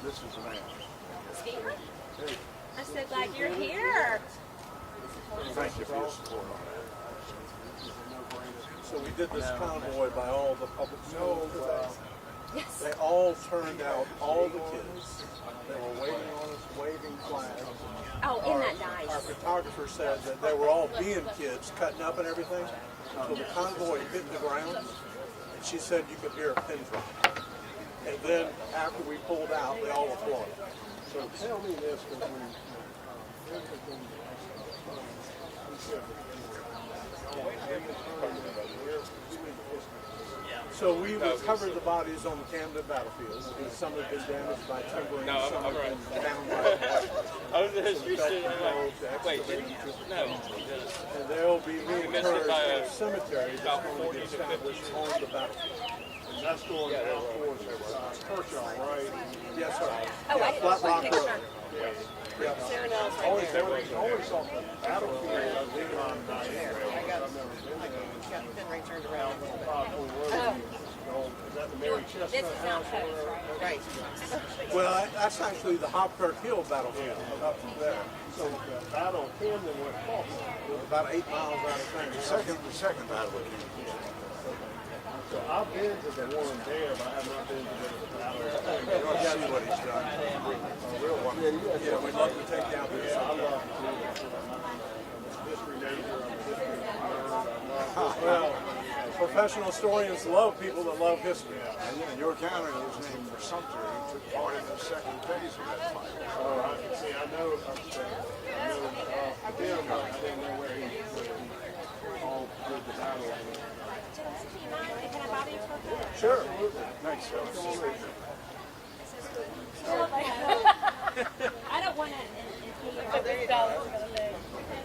This is the man. Speaker? I'm so glad you're here. Thank you for your support on that. So we did this convoy by all the public schools. Yes. They all turned out, all the kids. They were waiting on us, waving flags. Oh, isn't that nice? Our photographer said that they were all being kids, cutting up and everything. So the convoy hit the ground, and she said you could hear a pin drop. And then after we pulled out, they all applauded. So tell me this, because So we recovered the bodies on the Camden battlefield. Because some have been damaged by timbering, some have been down by I was in the history student. Wait, no. and they'll be reinterred in a cemetery that's going to be established on the battlefield. and that's going down towards Kershaw, right? Yes, sir. Oh, I Yeah, didn't Flat see a Rock picture. Road. Yeah. Ceremonioal's right Always, there. always on the battlefield. I've been on that area. I got I've never been there. got the pin ring turned around. Is that the Mary This Chestnut is not house? Post, right? Right. Well, that's actually the Hopkirk Hill battlefield up there. So the Battle of Camden went off. About 8 miles out of town. The second Battle of Camden. So I've been to the one there, but I have not been to the Battle of Camden. You ought to see what he's done. Yeah, we'd love to take you out there. I love to do it. I'm a history major, I'm a history nerd. Well, professional historians love people that love history. And your county was named for Sumter. He took part in the second phase of that fight. See, I know them, I didn't know where he all did the battle. Can I bother you for a photo? Sure. Thanks, sir. I don't want to impede. Oh, there you go. Okay.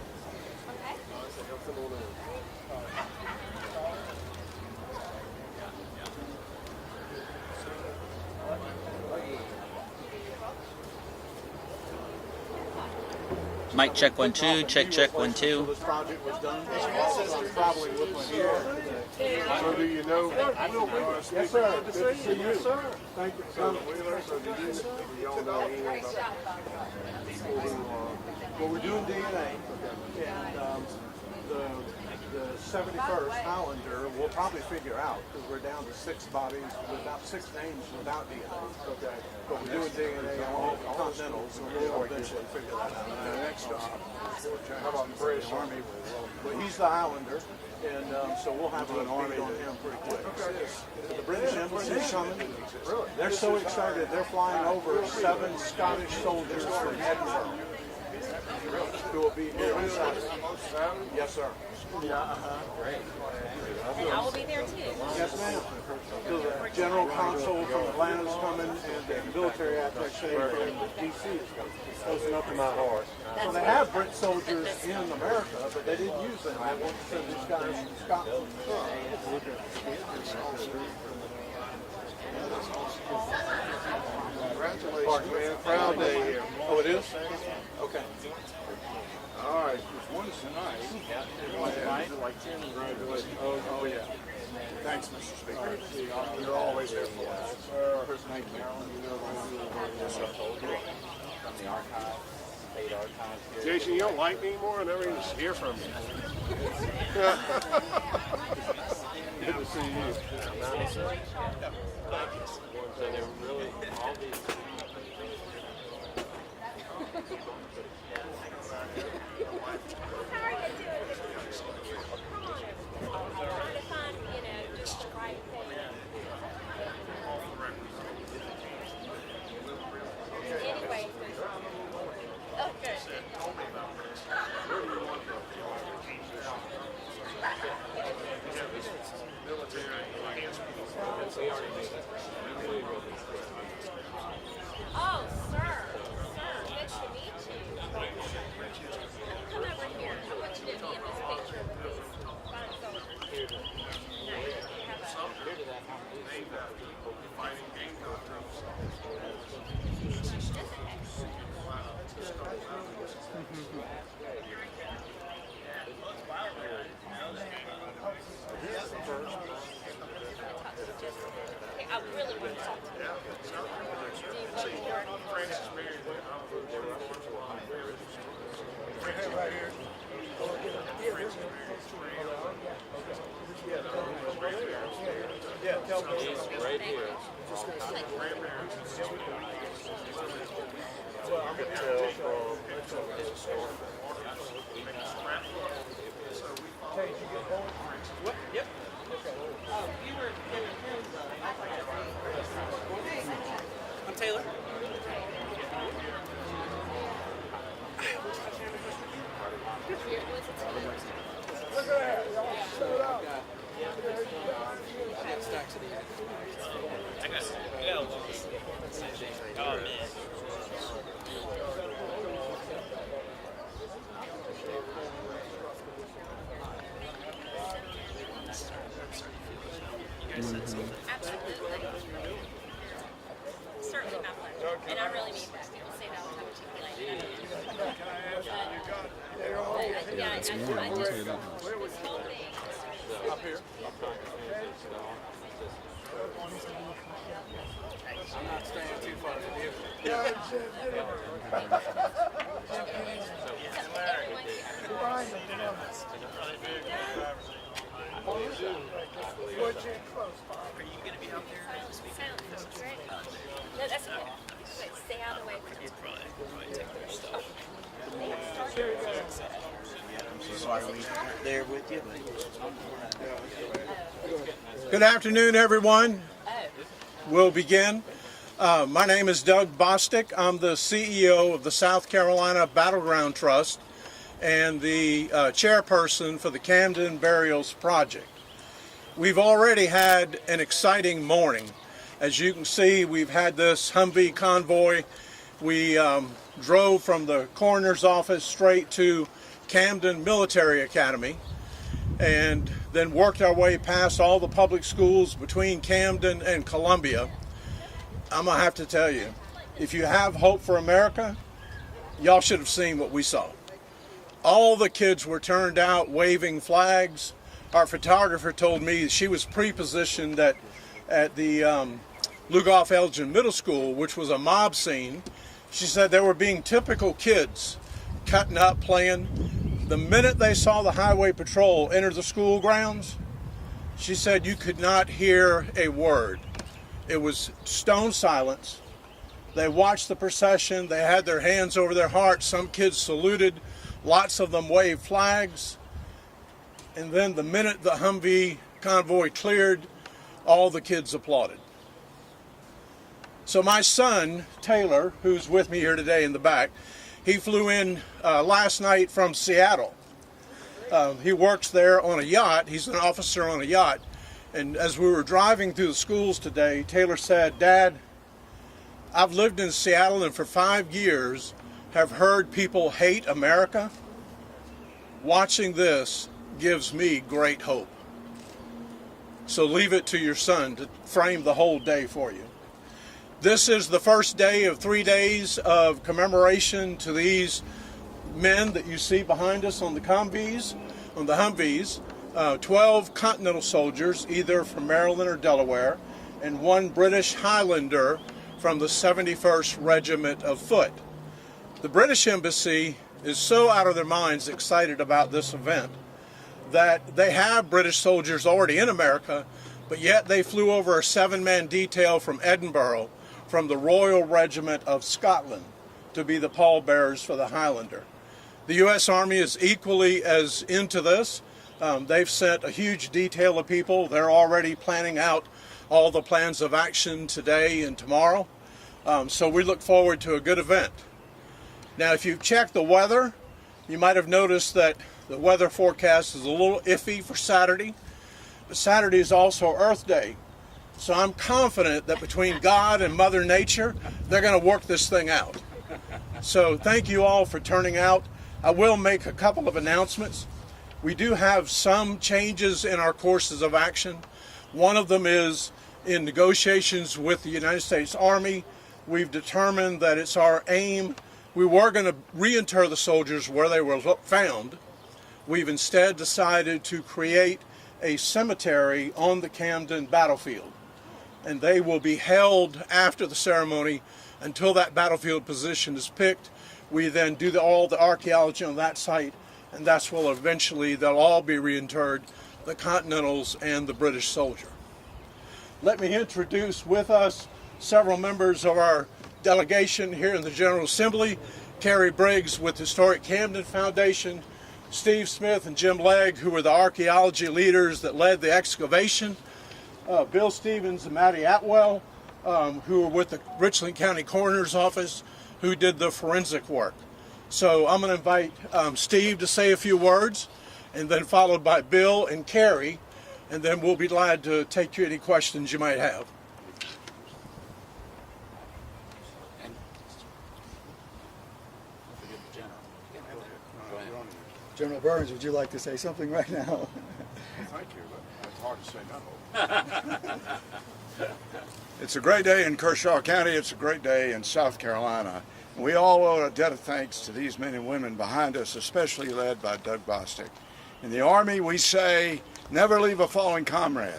Mic check 1 2, check 1 So 2. this project was done. I'm traveling with my here. So do you know? Yes, sir. Good to see you. Yes, sir. Thank you for coming. So do you all know anything about people who Well, we're doing DNA, and the 71st Highlander we'll probably figure out because we're down to 6 bodies, without 6 names without DNA. Okay, but we're doing DNA on all the Continentals, and we'll eventually figure that out. The next stop, How about the British Army? But he's the Highlander, and so we'll have an army on him pretty quick. The British Embassy's coming. They're so excited. They're flying over 7 Scottish soldiers from Edinburgh who will be here on Saturday. Yes, sir. And I will be there too. Yes, ma'am. The general consul from Atlanta's coming, and the military attaché from D.C. is coming. Close enough to my heart. So they have Brit soldiers in America, but they didn't use them. They want to send these guys from Scotland. Congratulations, man. Proud day here. Oh, it is? Okay. All right. there's one tonight. Like 10 congratulations. Oh, yeah. Thanks, Mr. Speaker. You're always there for us. Thank you. Jason, you don't like me anymore? I never even hear from you. Good to see you. So they're really all these. How are you doing? Trying to find, just the right thing. Anyway. Oh, good. Military enhancement. Yeah, tell me. He's right here. What? Yep. I'm Taylor. Look at that. Y'all shut it up. I got oh man. Absolutely. Certainly my pleasure. And I really mean that. People say that all the time, which I was hoping. Up here. I'm not staying too far from you. Are you gonna be out there? Sounds great. No, that's okay. Wait, stay out of the way. You'll probably take your stuff. There with you. Good afternoon, everyone. We'll begin. My name is Doug Bostick. I'm the CEO of the South Carolina Battleground Trust and the chairperson for the Camden Burials Project. We've already had an exciting morning. As you can see, we've had this Humvee convoy. We drove from the coroner's office straight to Camden Military Academy and then worked our way past all the public schools between Camden and Columbia. I'm gonna have to tell you, if you have hope for America, y'all should have seen what we saw. All the kids were turned out waving flags. Our photographer told me she was pre-positioned at the Lugoff Elgin Middle School, which was a mob scene. She said they were being typical kids, cutting up, playing. The minute they saw the highway patrol enter the school grounds, she said you could not hear a word. It was stone silence. They watched the procession. They had their hands over their hearts. Some kids saluted. Lots of them waved flags. And then the minute the Humvee convoy cleared, all the kids applauded. So my son, Taylor, who's with me here today in the back, he flew in last night from Seattle. He works there on a yacht. He's an officer on a yacht. And as we were driving through the schools today, Taylor said, "Dad, I've lived in Seattle and for 5 years have heard people hate America. Watching this gives me great hope." So leave it to your son to frame the whole day for you. This is the first day of 3 days of commemoration to these men that you see behind us on the Humvees. 12 Continental soldiers, either from Maryland or Delaware, and 1 British Highlander from the 71st Regiment of Foot. The British Embassy is so out of their minds excited about this event that they have British soldiers already in America, but yet they flew over a 7-man detail from Edinburgh from the Royal Regiment of Scotland to be the pallbearers for the Highlander. The U.S. Army is equally as into this. They've sent a huge detail of people. They're already planning out all the plans of action today and tomorrow. So we look forward to a good event. Now, if you've checked the weather, you might have noticed that the weather forecast is a little iffy for Saturday. But Saturday is also Earth Day. So I'm confident that between God and Mother Nature, they're going to work this thing out. So thank you all for turning out. I will make a couple of announcements. We do have some changes in our courses of action. One of them is in negotiations with the United States Army. We've determined that it's our aim. We were going to reinter the soldiers where they were found. We've instead decided to create a cemetery on the Camden battlefield. And they will be held after the ceremony until that battlefield position is picked. We then do all the archaeology on that site, and that's where eventually they'll all be reinterred, the Continentals and the British soldier. Let me introduce with us several members of our delegation here in the General Assembly. Carrie Briggs with Historic Camden Foundation, Steve Smith and Jim Legg, who were the archaeology leaders that led the excavation, Bill Stevens and Matty Atwell, who were with the Richland County Coroner's Office, who did the forensic work. So I'm going to invite Steve to say a few words, and then followed by Bill and Carrie, and then we'll be glad to take you any questions you might have. General Burns, would you like to say something right now? Well, thank you, but it's hard to say no. It's a great day in Kershaw County. It's a great day in South Carolina. We all owe a debt of thanks to these men and women behind us, especially led by Doug Bostick. In the Army, we say, never leave a fallen comrade.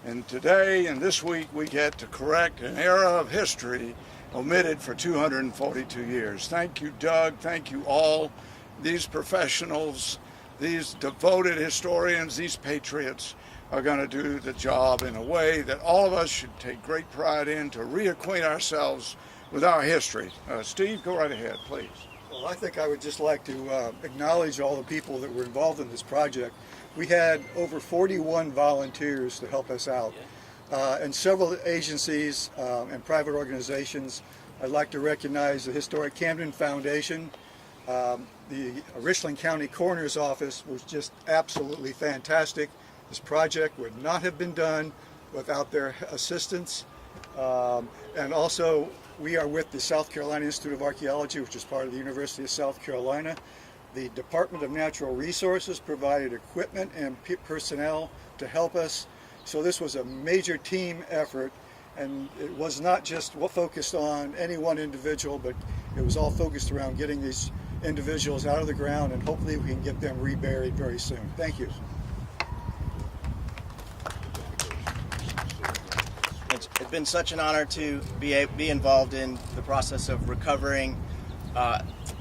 And today and this week, we get to correct an era of history omitted for 242 years. Thank you, Doug. Thank you all. These professionals, these devoted historians, these patriots are going to do the job in a way that all of us should take great pride in, to reacquaint ourselves with our history. Steve, go right ahead, please. Well, I think I would just like to acknowledge all the people that were involved in this project. We had over 41 volunteers to help us out, and several agencies and private organizations. I'd like to recognize the Historic Camden Foundation. The Richland County Coroner's Office was just absolutely fantastic. This project would not have been done without their assistance. And also, we are with the South Carolina Institute of Archaeology, which is part of the University of South Carolina. The Department of Natural Resources provided equipment and personnel to help us. So this was a major team effort, and it was not just focused on any one individual, but it was all focused around getting these individuals out of the ground, and hopefully we can get them reburied very soon. Thank you. It's been such an honor to be involved in the process of recovering,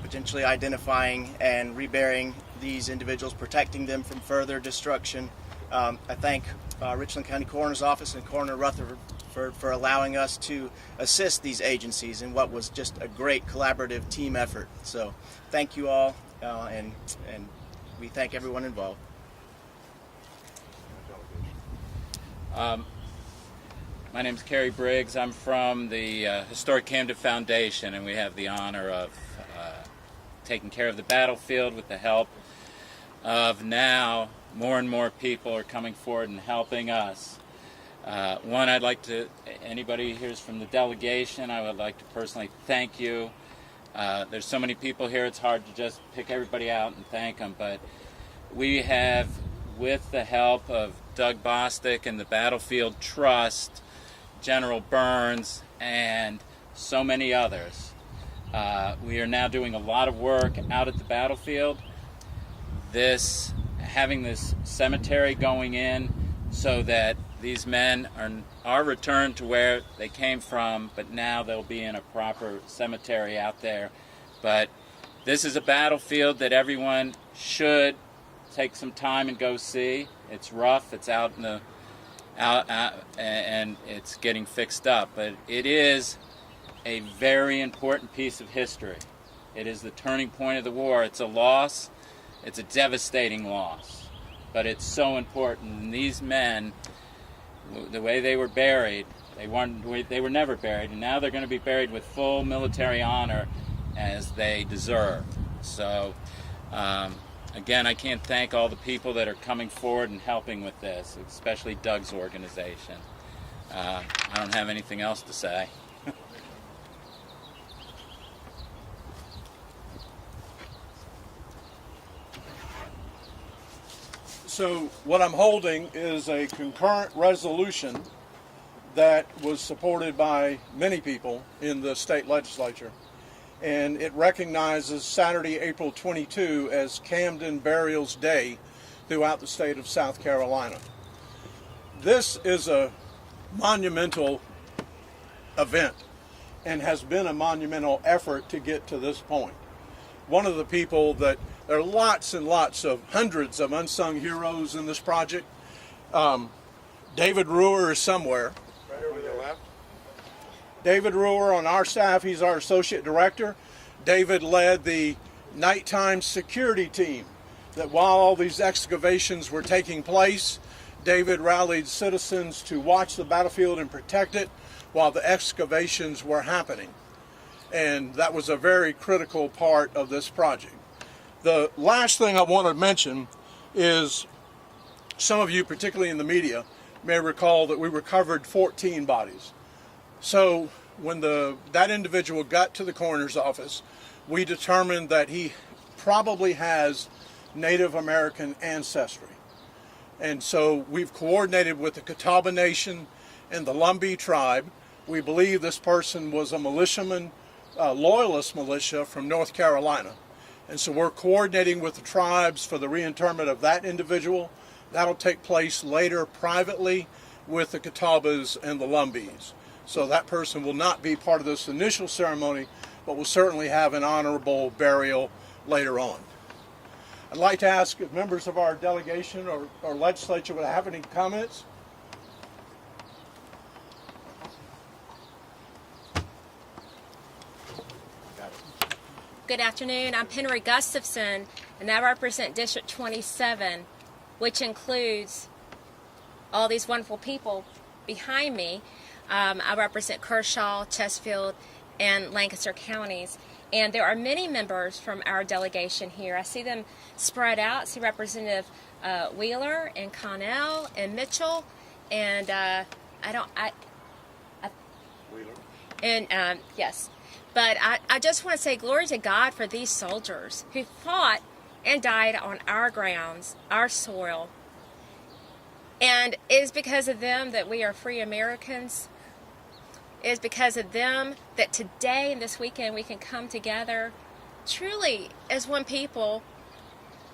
potentially identifying and reburying these individuals, protecting them from further destruction. I thank Richland County Coroner's Office and Coroner Rutherford for allowing us to assist these agencies in what was just a great collaborative team effort. So thank you all, and we thank everyone involved. My name is Carrie Briggs. I'm from the Historic Camden Foundation, and we have the honor of taking care of the battlefield with the help of now more and more people are coming forward and helping us. One, I'd like to, anybody here's from the delegation, I would like to personally thank you. There's so many people here, it's hard to just pick everybody out and thank them, but we have, with the help of Doug Bostick and the Battlefield Trust, General Burns, and so many others, we are now doing a lot of work out at the battlefield. Having this cemetery going in so that these men are returned to where they came from, but now they'll be in a proper cemetery out there. But this is a battlefield that everyone should take some time and go see. It's rough, it's out in the and it's getting fixed up, but it is a very important piece of history. It is the turning point of the war. It's a loss. It's a devastating loss, but it's so important. And these men, the way they were buried, they were never buried, and now they're going to be buried with full military honor as they deserve. So again, I can't thank all the people that are coming forward and helping with this, especially Doug's organization. I don't have anything else to say. So what I'm holding is a concurrent resolution that was supported by many people in the state legislature. And it recognizes Saturday, April 22 as Camden Burials Day throughout the state of South Carolina. This is a monumental event, and has been a monumental effort to get to this point. One of the people that, there are lots and lots of hundreds of unsung heroes in this project. David Ruhr is somewhere. Right over your left. David Ruhr on our staff, he's our associate director. David led the nighttime security team that while all these excavations were taking place, David rallied citizens to watch the battlefield and protect it while the excavations were happening. And that was a very critical part of this project. The last thing I want to mention is some of you, particularly in the media, may recall that we recovered 14 bodies. So when that individual got to the coroner's office, we determined that he probably has Native American ancestry. And so we've coordinated with the Catawba Nation and the Lumbee tribe. We believe this person was a militiaman, loyalist militia from North Carolina. And so we're coordinating with the tribes for the reinterment of that individual. That'll take place later privately with the Catawbas and the Lumbees. So that person will not be part of this initial ceremony, but will certainly have an honorable burial later on. I'd like to ask if members of our delegation or legislature would have any comments. Good afternoon. I'm Henry Gustafson, and I represent District 27, which includes all these wonderful people behind me. I represent Kershaw, Chesterfield, and Lancaster counties. And there are many members from our delegation here. I see them spread out. I see Representative Wheeler and Connell and Mitchell, and yes. But I just want to say glory to God for these soldiers who fought and died on our grounds, our soil. And it is because of them that we are free Americans. It is because of them that today and this weekend we can come together truly as one people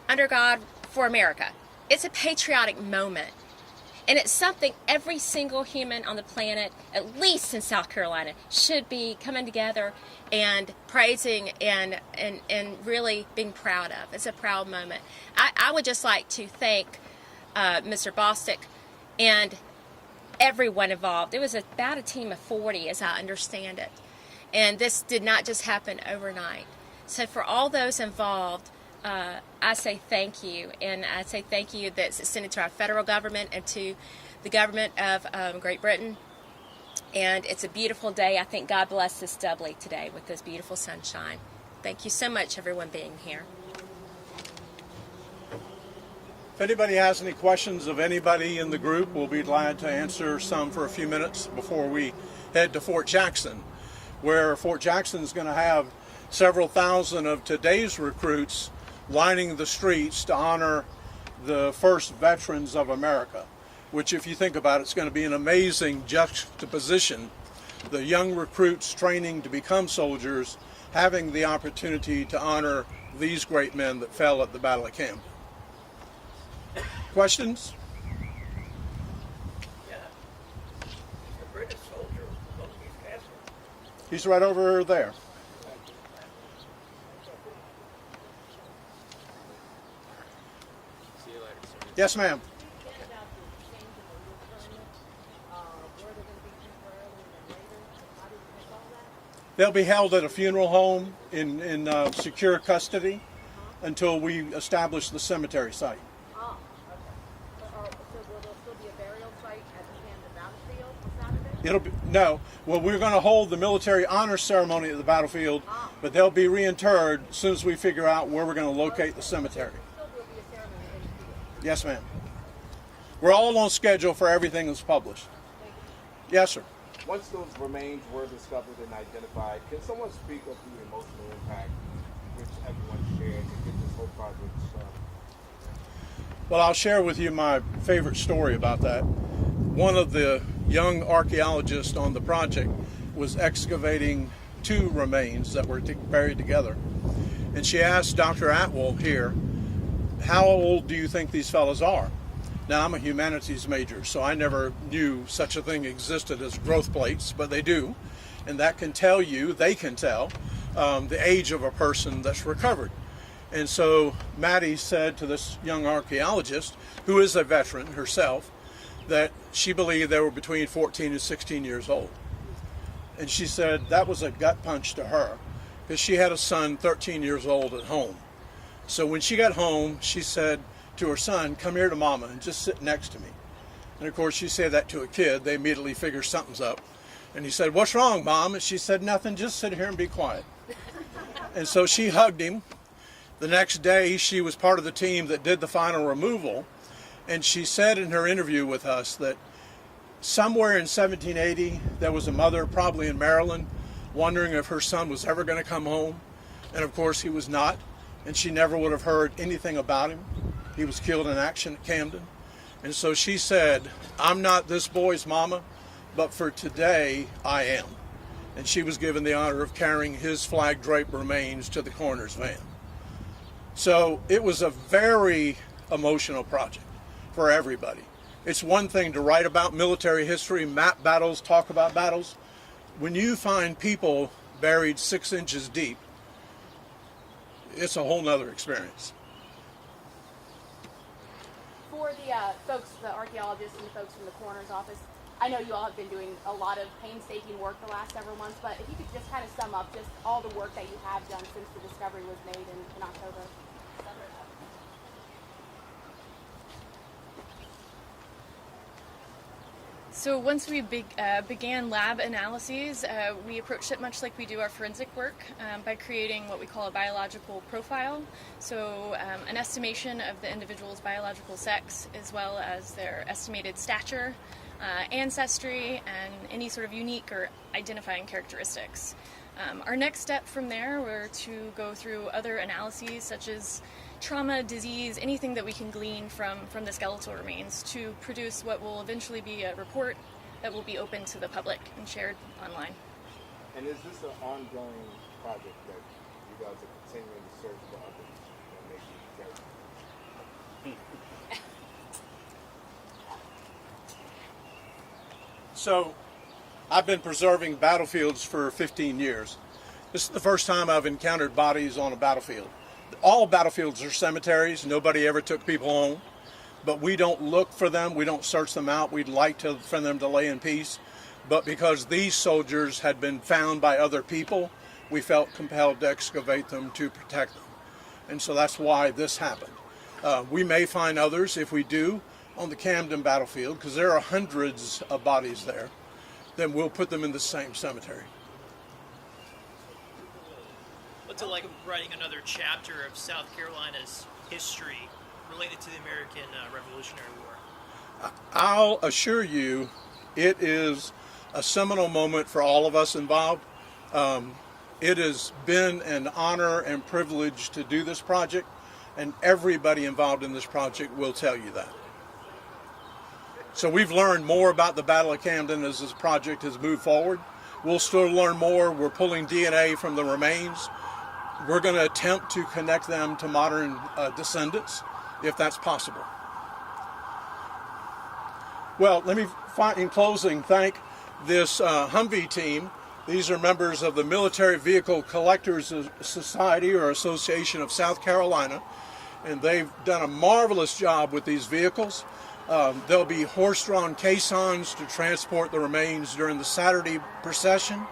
under God for America. It's a patriotic moment. And it's something every single human on the planet, at least in South Carolina, should be coming together and praising and really being proud of. It's a proud moment. I would just like to thank Mr. Bostick and everyone involved. It was about a team of 40, as I understand it. And this did not just happen overnight. So for all those involved, I say thank you, and I say thank you that's extended to our federal government and to the government of Great Britain. And it's a beautiful day. I think God blessed us doubly today with this beautiful sunshine. Thank you so much, everyone, being here. If anybody has any questions of anybody in the group, we'll be glad to answer some for a few minutes before we head to Fort Jackson, where Fort Jackson is going to have several thousand of today's recruits lining the streets to honor the first veterans of America, which, if you think about it, it's going to be an amazing juxtaposition. The young recruits training to become soldiers, having the opportunity to honor these great men that fell at the Battle of Camden. Questions? Yeah. The British soldier was Humvees Castle. He's right over there. See you later, sir. Yes, ma'am. They'll be held at a funeral home in secure custody until we establish the cemetery site. Oh, okay. So will there still be a burial site at the Camden battlefield on Saturday? It'll be, no, well, we're going to hold the military honor ceremony at the battlefield, but they'll be reinterred as soon as we figure out where we're going to locate the cemetery. Still will be a ceremony in the field. Yes, ma'am. We're all on schedule for everything that's published. Yes, sir. Once those remains were discovered and identified, can someone speak of the emotional impact which everyone shared to get this whole project started? Well, I'll share with you my favorite story about that. One of the young archaeologists on the project was excavating two remains that were buried together. And she asked Dr. Atwell here, how old do you think these fellows are? Now, I'm a humanities major, so I never knew such a thing existed as growth plates, but they do. and that can tell you, they can tell, the age of a person that's recovered. And so Maddie said to this young archaeologist, who is a veteran herself, that she believed they were between 14 and 16 years old. And she said that was a gut punch to her, because she had a son 13 years old at home. So when she got home, she said to her son, "Come here to Mama and just sit next to me." And of course, she said that to a kid. They immediately figure something's up. And he said, "What's wrong, Mom?" And she said, "Nothing, just sit here and be quiet." And so she hugged him. The next day, she was part of the team that did the final removal. And she said in her interview with us that somewhere in 1780, there was a mother, probably in Maryland, wondering if her son was ever going to come home. And of course, he was not. And she never would have heard anything about him. He was killed in action at Camden. And so she said, "I'm not this boy's mama, but for today, I am." And she was given the honor of carrying his flag-draped remains to the coroner's van. So it was a very emotional project for everybody. It's one thing to write about military history, map battles, talk about battles. When you find people buried 6 inches deep, it's a whole nother experience. For the folks, the archaeologists and the folks from the coroner's office, I know you all have been doing a lot of painstaking work the last several months, but if you could just kind of sum up just all the work that you have done since the discovery was made in October. So once we began lab analyses, we approached it much like we do our forensic work by creating what we call a biological profile. So an estimation of the individual's biological sex, as well as their estimated stature, ancestry, and any sort of unique or identifying characteristics. Our next step from there were to go through other analyses such as trauma, disease, anything that we can glean from the skeletal remains to produce what will eventually be a report that will be open to the public and shared online. And is this an ongoing project that you guys are continuing to search for others that may be carried? So I've been preserving battlefields for 15 years. This is the first time I've encountered bodies on a battlefield. All battlefields are cemeteries. Nobody ever took people home. But we don't look for them. We don't search them out. We'd like for them to lay in peace. But because these soldiers had been found by other people, we felt compelled to excavate them to protect them. And so that's why this happened. We may find others. If we do, on the Camden battlefield, because there are hundreds of bodies there, then we'll put them in the same cemetery. What's it like writing another chapter of South Carolina's history related to the American Revolutionary War? I'll assure you, it is a seminal moment for all of us involved. It has been an honor and privilege to do this project, and everybody involved in this project will tell you that. So we've learned more about the Battle of Camden as this project has moved forward. We'll still learn more. We're pulling DNA from the remains. We're going to attempt to connect them to modern descendants, if that's possible. Well, let me, in closing, thank this Humvee team. These are members of the Military Vehicle Collectors Society or Association of South Carolina, and they've done a marvelous job with these vehicles. There'll be horse-drawn caissons to transport the remains during the Saturday procession.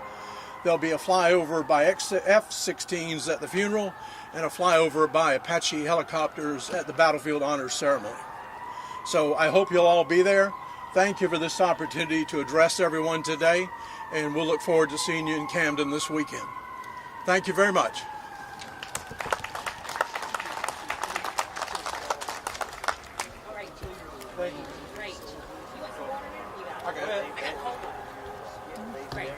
There'll be a flyover by F-16s at the funeral and a flyover by Apache helicopters at the battlefield honors ceremony. So I hope you'll all be there. Thank you for this opportunity to address everyone today, and we'll look forward to seeing you in Camden this weekend. Thank you very much. All right, Thank you. great. You want some water? You got it. Okay. I got cold water. Great.